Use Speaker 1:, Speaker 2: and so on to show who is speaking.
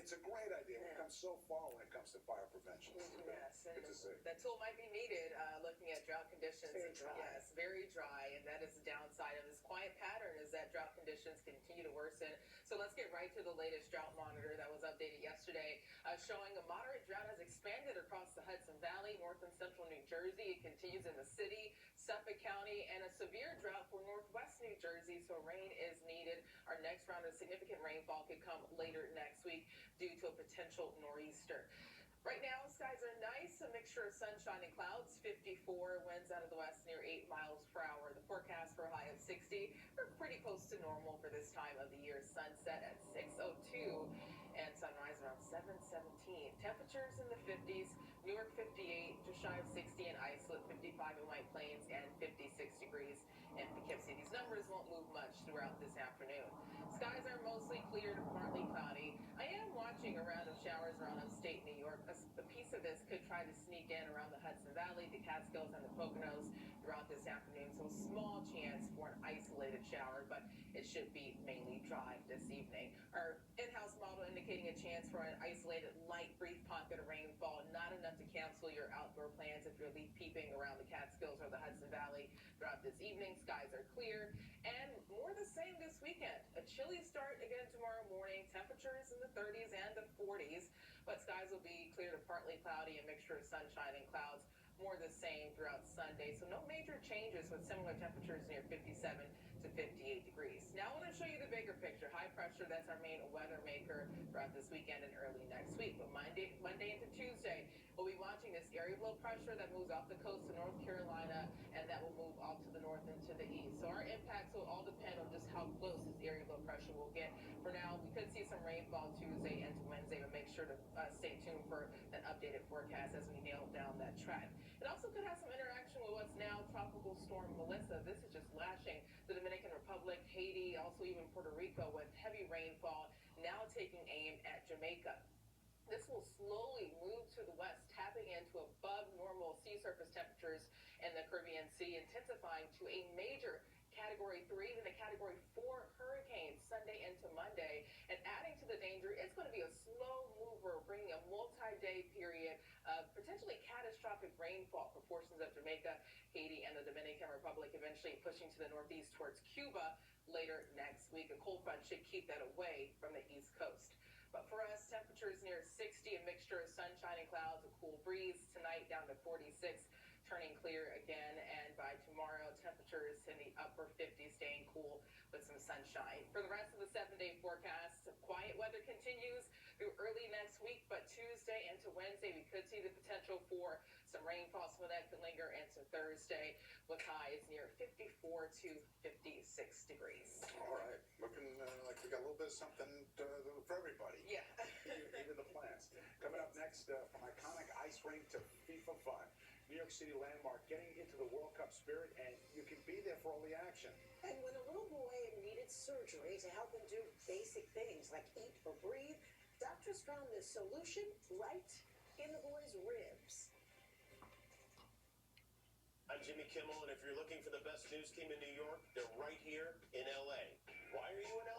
Speaker 1: it's a great idea. We've come so far when it comes to fire prevention.
Speaker 2: Yes,
Speaker 1: Good to see.
Speaker 2: that tool might be needed looking at drought conditions.
Speaker 3: Very dry.
Speaker 2: Yes, very dry, and that is the downside of this quiet pattern is that drought conditions continue to worsen. So let's get right to the latest drought monitor that was updated yesterday, showing a moderate drought has expanded across the Hudson Valley, north and central New Jersey. It continues in the city, Suffolk County, and a severe drought for northwest New Jersey, so rain is needed. Our next round of significant rainfall could come later next week due to a potential nor'easter. Right now, skies are nice, a mixture of sunshine and clouds, 54, winds out of the west near 8 miles per hour. The forecast for a high of 60. We're pretty close to normal for this time of the year. Sunset at 6:02 and sunrise around 7:17. Temperatures in the 50s, Newark 58, just shy of 60 in Islip, 55 in White Plains, and 56 degrees in Poughkeepsie. These numbers won't move much throughout this afternoon. Skies are mostly clear to partly cloudy. I am watching a round of showers around upstate New York. A piece of this could try to sneak in around the Hudson Valley, the Catskills, and the Poconos throughout this afternoon. So a small chance for an isolated shower, but it should be mainly dry this evening. Our in-house model indicating a chance for an isolated light brief pocket of rainfall, not enough to cancel your outdoor plans if you're leaf peeping around the Catskills or the Hudson Valley throughout this evening. Skies are clear and more the same this weekend. A chilly start again tomorrow morning. Temperatures in the 30s and the 40s, but skies will be clear to partly cloudy, a mixture of sunshine and clouds. More the same throughout Sunday, so no major changes with similar temperatures near 57 to 58 degrees. Now I want to show you the bigger picture. High pressure, that's our main weather maker throughout this weekend and early next week. But Monday into Tuesday, we'll be watching this area of low pressure that moves off the coast of North Carolina, and that will move off to the north and to the east. So our impacts will all depend on just how close this area of low pressure will get. For now, we could see some rainfall Tuesday into Wednesday, but make sure to stay tuned for an updated forecast as we nail down that track. It also could have some interaction with what's now Tropical Storm Melissa. This is just lashing the Dominican Republic, Haiti, also even Puerto Rico with heavy rainfall, now taking aim at Jamaica. This will slowly move to the west, tapping into above normal sea surface temperatures in the Caribbean Sea, intensifying to a major Category 3, even a Category 4 hurricane Sunday into Monday. And adding to the danger, it's going to be a slow mover, bringing a multi-day period of potentially catastrophic rainfall for portions of Jamaica, Haiti, and the Dominican Republic, eventually pushing to the northeast towards Cuba later next week. A cold front should keep that away from the east coast. But for us, temperatures near 60, a mixture of sunshine and clouds, a cool breeze tonight down to 46, turning clear again, and by tomorrow, temperatures in the upper 50s, staying cool with some sunshine. For the rest of the 7-day forecast, quiet weather continues through early next week, but Tuesday into Wednesday, we could see the potential for some rainfall. Some of that could linger into Thursday, with highs near 54 to 56 degrees.
Speaker 1: All right. Looking like we got a little bit of something for everybody.
Speaker 2: Yeah.
Speaker 1: Even the plants. Coming up next, from iconic ice rink to FIFA fun. New York City landmark getting into the World Cup spirit, and you can be there for all the action.
Speaker 3: And when a little boy needed surgery to help him do basic things like eat or breathe, doctors found the solution right in the boy's ribs.
Speaker 4: I'm Jimmy Kimmel, and if you're looking for the best news team in New York, they're right here in LA. Why are you in LA?